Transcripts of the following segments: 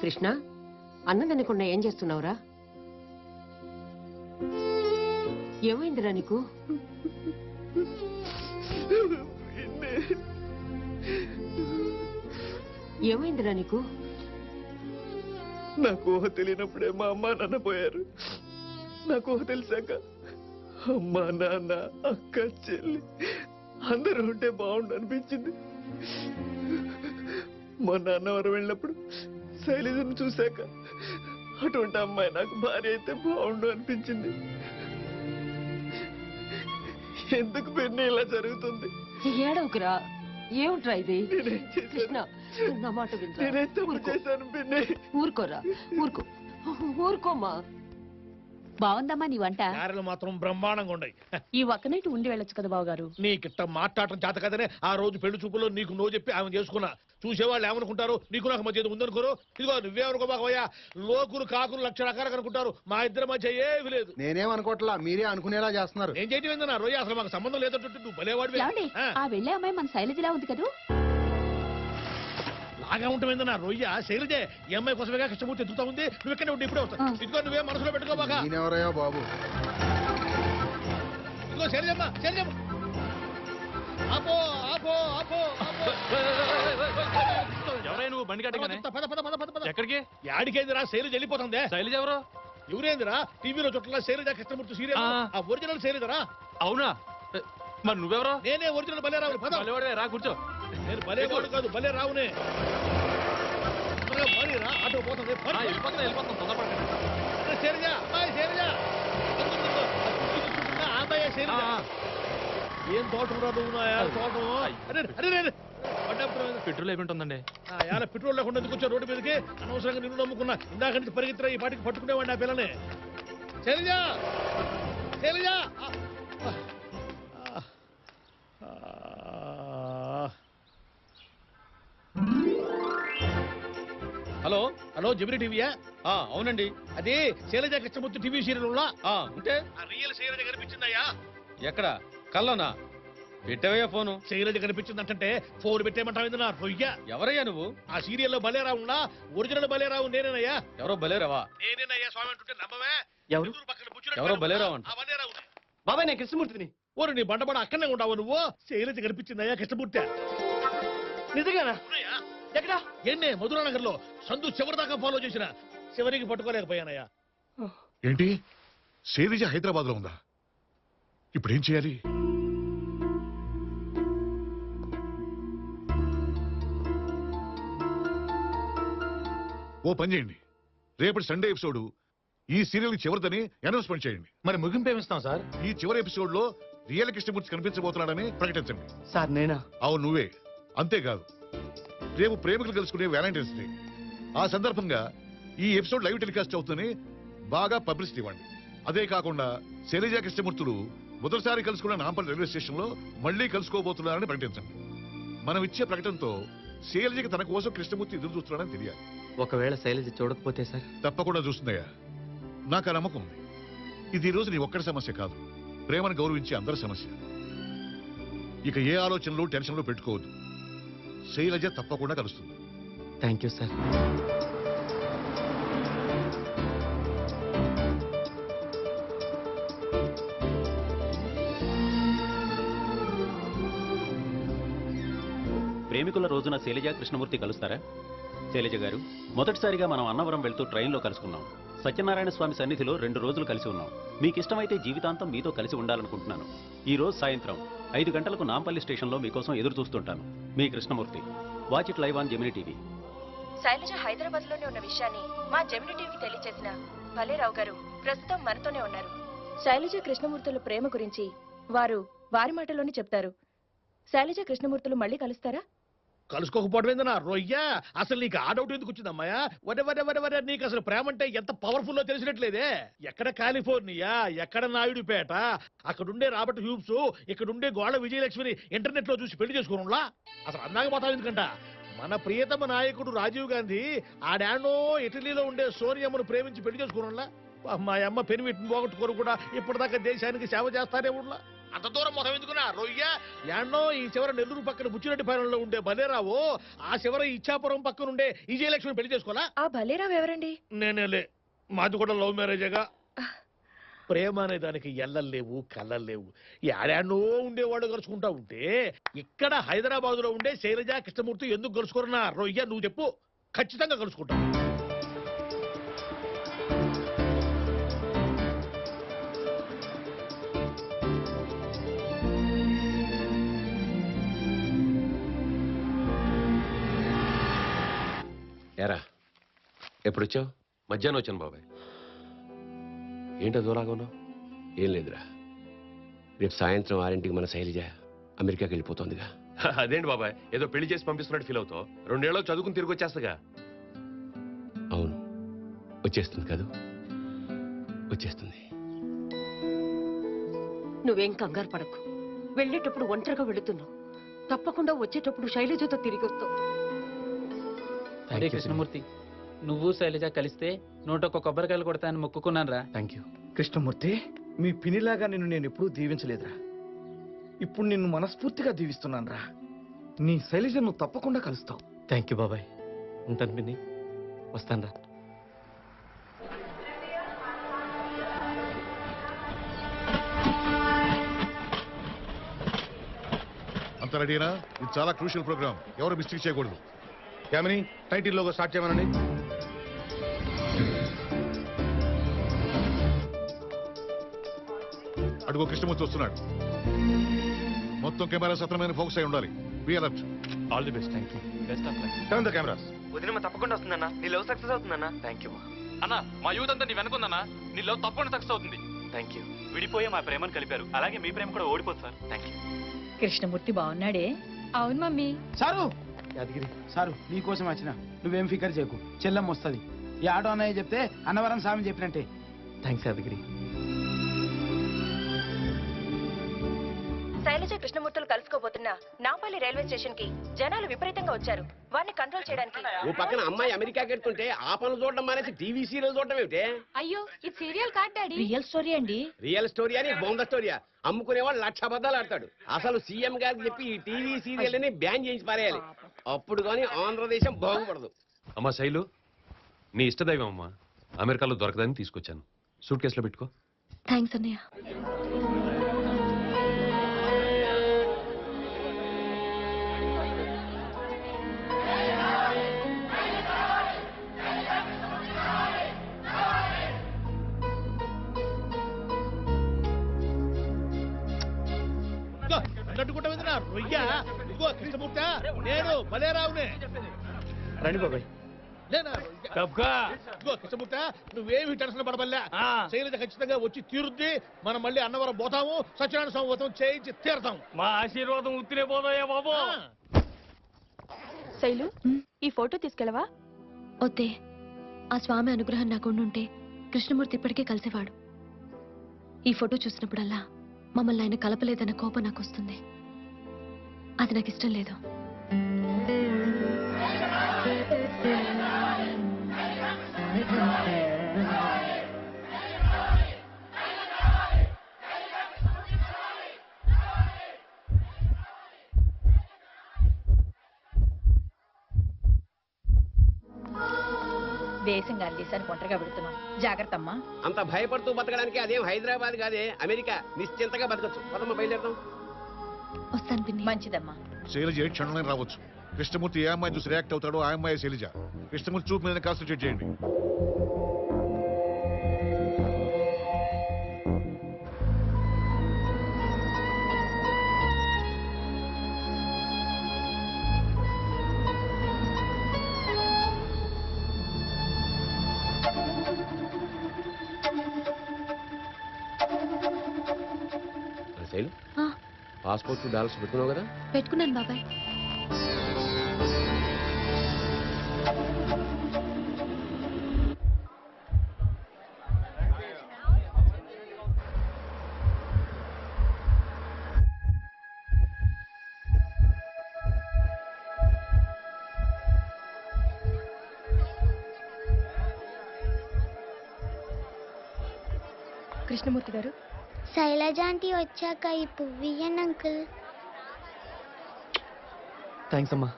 కృష్ణ, అన్నం తినకుండా ఏం చేస్తున్నావురా? ఏమైందిరా నీకు? ఏమైందిరా నీకు? నాకు ఊహ తెలియనప్పుడే మా అమ్మ నాన్న పోయారు. నాకు ఊహ తెలిసాక అమ్మ నాన్న అక్క చెల్లి అందరూ ఉంటే బాగుండు అనిపించింది. మా నాన్నవారు వెళ్ళినప్పుడు శైలజను చూశాక అటువంటి అమ్మాయి నాకు భార్య అయితే బాగుండు అనిపించింది. ఎందుకు పెన్ని ఇలా జరుగుతుంది? ఏడవుకురా, ఏమిట్రా ఇది? నేనేం చేశాను? నా మాట వినరా. నేనేం తప్పు చేశాను పెన్ని? ఊరుకోరా, ఊరుకోమ్మా. బాగుందమ్మా నీ వంట. గారెలు మాత్రం బ్రహ్మాండంగా ఉన్నాయి. ఈ ఒక్క నైట్ ఉండి వెళ్ళొచ్చు కదా బావగారు. నీకిట్ట మాట్లాడటం చేత కదనే ఆ రోజు పెళ్లి చూపులో నీకు నో చెప్పి ఆమె చేసుకున్నా. చూసేవాళ్ళు ఏమనుకుంటారు, నీకు నాకు మధ్య ఉందనుకోరు. ఇదిగో నువ్వేమనుకోబాకయ్యా, లోకులు కాకులు లక్ష రకాలు అనుకుంటారు. మా ఇద్దరి మధ్య ఏమీ లేదు. నేనేమనుకోవట్లా, మీరే అనుకునేలా చేస్తున్నారు. నేను చేయటం ఏందన్నా రోజు, అసలు మాకు సంబంధం లేదంటే నువ్వు భలేవాడివి. ఆ వెళ్ళే అమ్మాయి మన శైలజలా ఉంది కదా. లాగా ఉంటుందన్నా రొయ్య శైలజే ఈ అమ్మాయి కోసమేగా కృష్ణమూర్తి ఎదుగుతా ఉంది. నువ్వు ఎక్కడ ఉంటే ఇప్పుడే వస్తా. ఇదిగో నువ్వే మనసులో పెట్టుకోబాక. నేనెవరయ్యా బాబు? ఇదిగో శైలజమ్మ, శైలజమ్మ ఆపో ఆపో ఆపో ఆపో. ఎవరై నువ్వు బండి కట్టగానే? ఎక్కడికి? యాడికేందిరా శైలజ వెళ్ళిపోతుంది. శైలజ ఎవరు? ఎవరేందిరా టీవీలో చుట్టూ శైలజ కృష్ణమూర్తి సీరియల్, ఆ ఒరిజినల్ శైలజరా. అవునా? మరి నువ్వెవరో? నేనే ఒరిజినల్ బలేరావు. భలేవాడే, రా కూర్చో. నేను బలేవాడు కాదు, బలే రావునే. రా, ఆటో పోతుంది. వెళ్ళిపోతాం తొందరపడకండి. శైలజ, అమ్మాయి శైలజ, అమ్మాయి శైలజ. ఏం తోటం రా నువ్వు? తోటం పెట్రోల్ అయిపోతుందండి. పెట్రోల్ లేకుండా ఎందుకు వచ్చా రోడ్డు మీదకి? అనవసరంగా నిన్ను నమ్ముకున్నా. ఇందాక నుంచి పరిగెత్తరా, ఈ పాటికి పట్టుకునేవాడిని ఆ పిల్లని. శైలజ, శైలజ. హలో హలో, జమిని టీవీయా? అవునండి. అదే శైలజ కృష్ణమూర్తి టీవీ సీరియల్ ఉన్నా ఉంటే రియల్ శైలజ కనిపించిందయ్యా. ఎక్కడ? కల్లోనా? పెట్టవయ్యా ఫోను. శైలజ కనిపించిందంటే ఫోన్ పెట్టేయమంటావు నా రొయ్య. ఎవరయ్యా నువ్వు? ఆ సీరియల్లో బలేరావు ఉన్నా ఒరిజినల్ బలేరావు నేనేనయ్యా. ఎవరో బలేరావా? నేనేనయ్యా స్వామి అంటుంటే నమ్మవే? ఎవరో బలేరావు అంట. బాబాయ్ నేను కృష్ణమూర్తిని. ఓరు నీ బండబడ అక్కడనే ఉండవు నువ్వు. శైలజ కనిపించిందయ్యా కృష్ణమూర్తి. నిజంగానా? ఎక్కడా? ఎన్నే మధురానగర్ లో సందు చివరి దాకా ఫాలో చేసిన, చివరికి పట్టుకోలేకపోయానయ్యా. ఏంటి, శైలజ హైదరాబాద్ లో ఉందా? ఇప్పుడేం చేయాలి? ఓ పని చేయండి, రేపటి సండే ఎపిసోడ్ ఈ సీరియల్ చివరిదని అనౌన్స్మెంట్ చేయండి. మరి ముగింపు ఏమిస్తాం సార్? ఈ చివరి ఎపిసోడ్ లో రియల్ కృష్ణమూర్తి కనిపించబోతున్నాడని ప్రకటించండి. సార్ నేనా? అవును నువ్వే. అంతేకాదు, రేపు ప్రేమికులు కలుసుకునే వ్యాలంటైన్స్ డే. ఆ సందర్భంగా ఈ ఎపిసోడ్ లైవ్ టెలికాస్ట్ అవుతుందని బాగా పబ్లిసిటీ ఇవ్వండి. అదే కాకుండా శైలజ కృష్ణమూర్తులు మొదటిసారి కలుసుకున్న నాంపల్లి రైల్వే స్టేషన్ లో మళ్లీ కలుసుకోబోతున్నారని ప్రకటించండి. మనం ఇచ్చే ప్రకటనతో శైలజకి తన కోసం కృష్ణమూర్తి ఎదురు చూస్తున్నాడని తెలియాలి. ఒకవేళ శైలజ చూడకపోతే సార్? తప్పకుండా చూస్తుందయ్యా, నాకు ఆ నమ్మకం ఉంది. ఇది ఈ రోజు నీ ఒక్కడి సమస్య కాదు, ప్రేమను గౌరవించే అందరి సమస్య. ఇక ఏ ఆలోచనలు టెన్షన్లు పెట్టుకోవద్దు. శైలజ తప్పకుండా కలుస్తుంది. Thank you sir. ప్రేమికుల రోజున శైలజ కృష్ణమూర్తి కలుస్తారా? శైలజ గారు, మొదటిసారిగా మనం అన్నవరం వెళ్తూ ట్రైన్లో కలుసుకున్నాం. సత్యనారాయణ స్వామి సన్నిధిలో 2 రోజులు కలిసి ఉన్నాం. మీకు ఇష్టమైతే జీవితాంతం మీతో కలిసి ఉండాలనుకుంటున్నాను. ఈ రోజు సాయంత్రం 5 గంటలకు నాంపల్లి స్టేషన్లో మీకోసం ఎదురు చూస్తుంటాను. మీ Krishnamurthy. Watch it live on Gemini TV. Shailaja Hyderabad లోనే ఉన్న విషయాన్ని మా జెమిని టీవీకి తెలియజేసిన భలేరావు గారు ప్రస్తుతం మనతోనే ఉన్నారు. శైలజ కృష్ణమూర్తుల ప్రేమ గురించి వారి మాటలోనే చెప్తారు. శైలజ కృష్ణమూర్తులు మళ్ళీ కలుస్తారా? కలుసుకోకపోవడం రొయ్య. అసలు నీకు ఆ డౌట్ ఎందుకు వచ్చిందమ్మాయా? వరే నీకు అసలు ప్రేమ అంటే ఎంత పవర్ఫుల్లో తెలిసినట్లేదే. ఎక్కడ కాలిఫోర్నియా, ఎక్కడ నాయుడుపేట, అక్కడుండే రాబర్ట్ హ్యూబ్స్, ఇక్కడుండే గోళ్ళ విజయలక్ష్మిని ఇంటర్నెట్ లో చూసి పెళ్లి చేసుకున్నా అసలు అందాక పోతావు ఎందుకంట. మన ప్రియతమ నాయకుడు రాజీవ్ గాంధీ ఆడానో ఇటలీలో ఉండే సోనియమ్మను ప్రేమించి పెళ్లి చేసుకున్నా. మా అమ్మ పెనిమిటిని పోగొట్టుకోరు కూడా ఇప్పటిదాకా దేశానికి సేవ చేస్తానే ఉన్నా. అంత దూరం మొహం ఎందుకున్నా రొయ్య యాన్నో ఈ చివర నెల్లూరు పక్కన బుచ్చిరెడ్డిపాలెంలో ఉండే బలేరావు ఆ చివర ఇచ్చాపురం పక్కన ఉండే విజయలక్ష్మి పెళ్లి చేసుకోవాలా? ఆ భలేరావు ఎవరండి? నేనేలే, మాది కూడా లవ్ మ్యారేజేగా. ప్రేమ అనే దానికి ఎల్లలు లేవు, కళ్ళలు లేవు. ఏడాడో ఉండేవాడు కలుసుకుంటా ఉంటే ఇక్కడ హైదరాబాద్ లో ఉండే శైలజ కృష్ణమూర్తి ఎందుకు కలుసుకోరన్నా రొయ్య? నువ్వు చెప్పు, ఖచ్చితంగా కలుసుకుంటా. ఎరా ఎప్పుడొచ్చావు? మధ్యాహ్నం వచ్చాను బాబాయ్. ఏంటో దూరంగా ఉన్నావు? ఏం లేదురా, రేపు సాయంత్రం 6ంటికి మన శైలజ అమెరికాకి వెళ్ళిపోతుందిగా. అదేంటి బాబాయ్, ఏదో పెళ్లి చేసి పంపిస్తున్నట్టు ఫీల్ అవుతావు? 2 ఏళ్ళు చదువుకుని తిరిగి వచ్చేస్తాగా. అవును, వచ్చేస్తుంది కాదు, వచ్చేస్తుంది. నువ్వేం కంగారు పడకు. వెళ్ళేటప్పుడు ఒంటరిగా వెళుతున్నావు, తప్పకుండా వచ్చేటప్పుడు శైలజతో తిరిగి వస్తావు. అరే కృష్ణమూర్తి, నువ్వు శైలజ కలిస్తే 101 కొబ్బరికాయలు కొడతానని మొక్కుకున్నాను రా. Thank you. కృష్ణమూర్తి, మీ పినిలాగా నిన్ను నేను ఎప్పుడూ దీవించలేదురా. ఇప్పుడు నిన్ను మనస్ఫూర్తిగా దీవిస్తున్నాను రా. నీ శైలజ నువ్వు తప్పకుండా కలుస్తావు. థ్యాంక్ యూ బాబాయ్. ఉంటాను పిన్ని, వస్తాను రా. అంత రెడీనా? ఇది చాలా క్రూషియల్ ప్రోగ్రామ్, ఎవరు మిస్టేక్ చేయకూడదు. యామిని, టైటిల్ లోగో స్టార్ట్ చేయమనండి. అడుగు కృష్ణమూర్తి వస్తున్నాడు. మొత్తం కెమెరా సత్రమైన ఫోకస్ అయి ఉండాలి. Be alert. All the best. Thank you. Best of luck. Turn the cameras. వదిన తప్పకుండా వస్తుందన్నా. నీ లవ్ సక్సెస్ అవుతుందన్నా. Thank you. అన్న, మా యూత్ అంతా నీ వెనుకుందన్నా. నీ లవ్ తప్పకుండా సక్సెస్ అవుతుంది. Thank you. విడిపోయే మా ప్రేమను కలిపారు, అలాగే మీ ప్రేమ కూడా ఓడిపోతుంది సార్. Thank you. కృష్ణమూర్తి బాగున్నాడే? అవును మమ్మీ. సారు, యాదగిరి సారు, నీకోసం వచ్చిన. నువ్వేం ఫికర్ చేయకు, చెల్లం వస్తుంది. ఈ ఆటో అన్నయ్య చెప్తే అన్నవరం స్వామి చెప్పినట్టే. థ్యాంక్స్ యాదగిరి. శైలజ కృష్ణమూర్తులు కలుసుకోబోతున్న నాంపల్లి రైల్వే స్టేషన్ కి జనాలు విపరీతంగా వచ్చారు. వారిని కంట్రోల్ చేయడానికి ఓ పక్కన అమ్మాయి అమెరికాకి వెళ్తుంటే ఆ పనులు చూడడం మానేసి టీవీ సీరియల్ చూడడం ఏమిటే? అయ్యో, ఇది సీరియల్ కాదు డాడీ, రియల్ స్టోరీ అండి. రియల్ స్టోరీ అని బొంద స్టోరీయా? అమ్ముకునేవాడు 1,00,000 అబద్ధాలు ఆడతాడు. అసలు సీఎం గారికి చెప్పి ఈ టీవీ సీరియల్ ని బ్యాన్ చేయించి పారేయాలి. అప్పుడు కానీ ఆంధ్రదేశం బాగుపడదు. అమ్మా శైలు, నీ ఇష్టదైవం అమ్మా. అమెరికాలో దొరకదని తీసుకొచ్చాను. సూట్ కేసులో పెట్టుకో. థ్యాంక్స్ అన్నయ్య. నట్టుకుంటా రొయ్య. ఇదిగో కృష్ణమూర్తి, నేను బలేరావునే. రండి బాబాయ్. ఇదిగో కృష్ణమూర్తి, నువ్వేమి టెన్షన్ పడబల్లా. శైలజ ఖచ్చితంగా వచ్చి తీరుద్ది. మనం మళ్ళీ అన్నవరం పోతాము, సత్యనారాయణ స్వామి వ్రతం చేయించి తీరతాం. మా ఆశీర్వాదం ఉత్తినే పోదాయా బాబు. శైలు, ఈ ఫోటో తీసుకెళ్ళవా? వద్దే, ఆ స్వామి అనుగ్రహం నాకు ఉండుంటే కృష్ణమూర్తి ఇప్పటికే కలిసేవాడు. ఈ ఫోటో చూసినప్పుడల్లా మమ్మల్ని ఆయన కలపలేదన్న కోపం నాకు వస్తుంది. అది నాకు ఇష్టం లేదు. దేశం గాలి దేశానికి ఒంటరిగా పెడుతున్నాం. జాగ్రత్త అమ్మా. అంత భయపడుతూ బతకడానికి అదేం హైదరాబాద్ కాదే, అమెరికా. నిశ్చింతగా బతకచ్చు. పదమ్మ బయలుదేరదాం. వస్తాను పిన్ని. మంచిదమ్మా. శైలజ ఏ క్షణంలో రావచ్చు. కృష్ణమూర్తి ఏ అమ్మాయి చూసి రియాక్ట్ అవుతాడో ఆ అమ్మాయి శైలజ. కృష్ణమూర్తి చూపు మీద కాన్సన్ట్రేట్ చేయండి. శైలు, పాస్పోర్ట్ డాలర్స్ పెట్టుకున్నావు కదా? పెట్టుకున్నాను బాబాయ్. కృష్ణమూర్తి గారు, శైలజ ఆంటీ వచ్చాక ఈ పువ్వు ఇయ్యండి అంకుల్. థ్యాంక్స్ అమ్మా,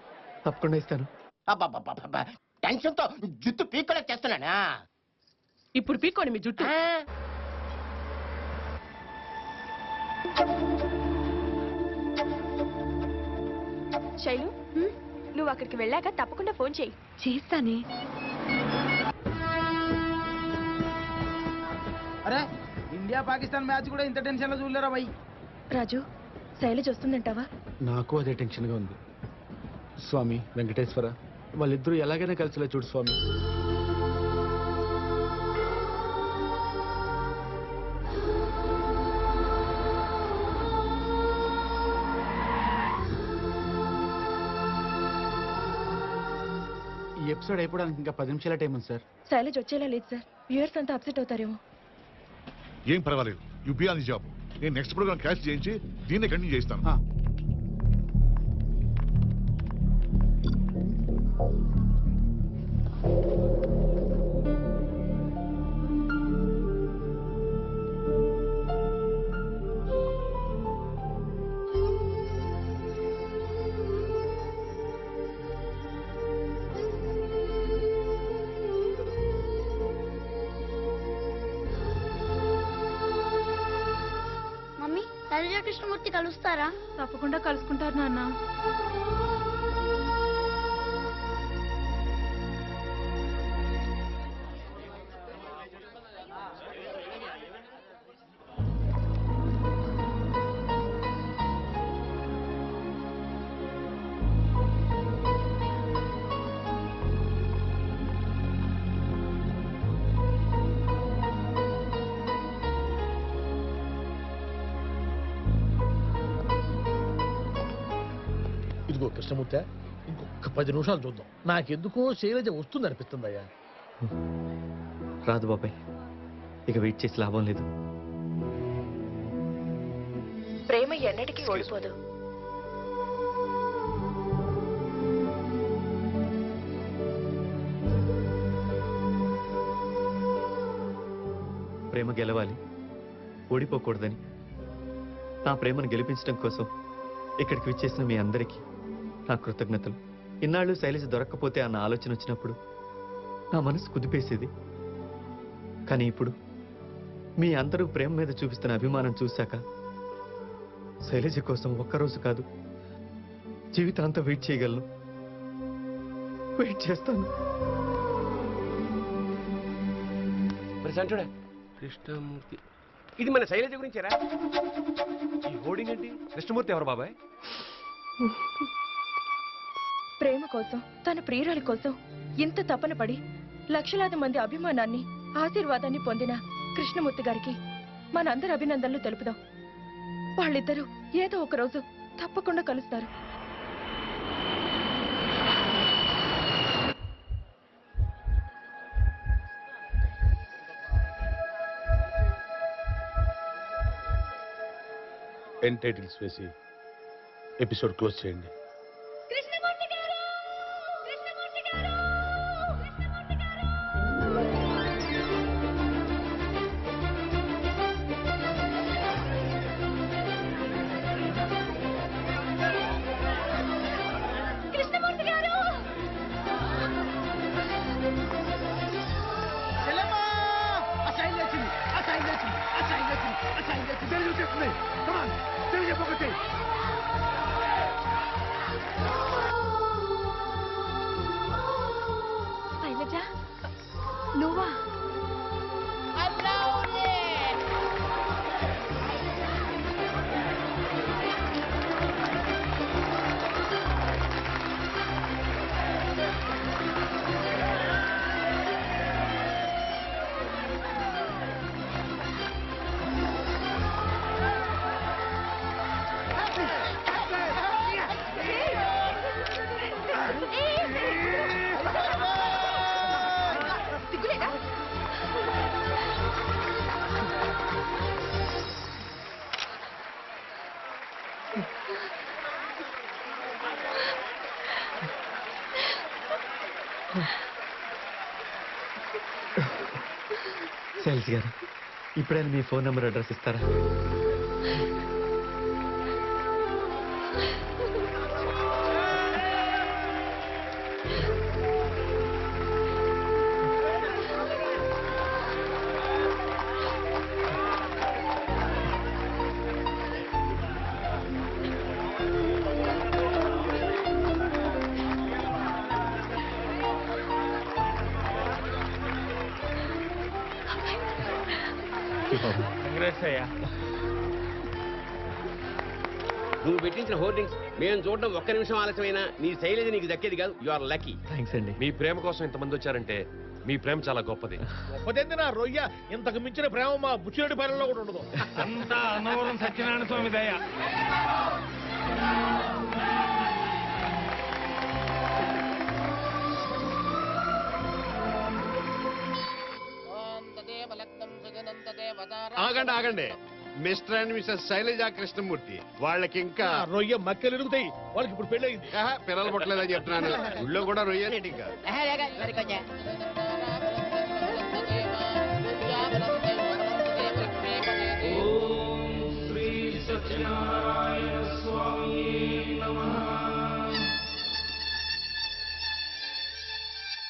తప్పకుండా ఇస్తాను. టెన్షన్ తో జుట్టు పీక్కలో చేస్తున్నానా? ఇప్పుడు పీక్కోండి మీ జుట్టు. శైలు, నువ్వు అక్కడికి వెళ్ళాక తప్పకుండా ఫోన్ చేయి. చేస్తానే. అరే, ఇండియా పాకిస్తాన్ మ్యాచ్ కూడా ఇంత టెన్షన్ లో చూడలేరా భయ్? రాజు, శైలజ వస్తుందంటావా? నాకు అదే టెన్షన్గా ఉంది. స్వామి వెంకటేశ్వర, వాళ్ళిద్దరూ ఎలాగైనా కలిసిలా చూడు స్వామి. ఈ ఎపిసోడ్ అయిపోవడానికి ఇంకా 10 నిమిషాల టైం ఉంది సార్. శైలజ వచ్చేలా లేదు సార్. వ్యూయర్స్ అంతా అప్సెట్ అవుతారేమో. ఏం పర్వాలేదు, you be on the job. నేను నెక్స్ట్ ప్రోగ్రామ్ క్యాష్ చేయించి దీన్నే కంటిన్యూ చేస్తాను. మమ్మీ, శైలజ కృష్ణమూర్తి కలుస్తారా? తప్పకుండా కలుసుకుంటారు నాన్న. ఇదిగో కృష్ణమూర్తి, ఇంకొక 10 నిమిషాలు చూద్దాం. నాకెందుకో శైలజ వస్తుంది అనిపిస్తుందయ్యా. రాదు బాబాయ్, ఇక వెయిట్ చేసి లాభం లేదు. ప్రేమ ఎన్నటికీ ఓడిపోదు. ప్రేమ గెలవాలి, ఓడిపోకూడదని నా ప్రేమను గెలిపించడం కోసం ఇక్కడికి విచ్చేసిన మీ అందరికీ నా కృతజ్ఞతలు. ఇన్నాళ్ళు శైలజ దొరక్కపోతే అన్న ఆలోచన వచ్చినప్పుడు నా మనసు కుదిపేసేది. కానీ ఇప్పుడు మీ అందరూ ప్రేమ మీద చూపిస్తున్న అభిమానం చూశాక శైలజ కోసం ఒక్కరోజు కాదు, జీవితాంతం వెయిట్ చేయగలను. వెయిట్ చేస్తాను. మరి సంటుడా కృష్ణమూర్తి, ఇది మన శైలజ గురించేరా? ఈ హోర్డింగ్ ఏంటి? కృష్ణమూర్తి ఎవరు బాబాయ్? ప్రేమ కోసం, తన ప్రియురాలి కోసం ఇంత తపన పడి లక్షలాది మంది అభిమానాన్ని, ఆశీర్వాదాన్ని పొందిన కృష్ణమూర్తి గారికి మనందరి అభినందనలు తెలుపుదాం. వాళ్ళిద్దరూ ఏదో ఒక రోజు తప్పకుండా కలుస్తారు. ఎండ్ టైటిల్స్ వేసి ఎపిసోడ్ క్లోజ్ చేయండి. శైలజ, నువ్వా? సిగ్గులేదా? శైలజ గారు, ఇప్పుడైనా మీ ఫోన్ నెంబర్ అడ్రస్ ఇస్తారా? నువ్వు పెట్టించిన హోర్డింగ్స్ మేము చూడడం ఒక్క నిమిషం ఆలస్యమైనా నీ శైలజ నీకు దక్కేది కాదు. You are lucky. థ్యాంక్స్ అండి. మీ ప్రేమ కోసం ఇంతమంది వచ్చారంటే మీ ప్రేమ చాలా గొప్పది. గొప్పదేంది నా రొయ్య, ఇంతకు మించిన ప్రేమ మా బుచ్చిరెడ్డి పాలెంలో కూడా ఉండదు. అంతా అన్నవరం సత్యనారాయణ స్వామి దయ. ఆగండి ఆగండి, mister and missus Shailaja Krishnamurthy. వాళ్ళకి ఇంకా రొయ్య మక్కలు ఎరుగుతాయి. వాళ్ళకి ఇప్పుడు పెళ్ళయింది. పిల్లలు పుట్టలేదని చెప్తున్నాను. ఊళ్ళో కూడా రొయ్యలు.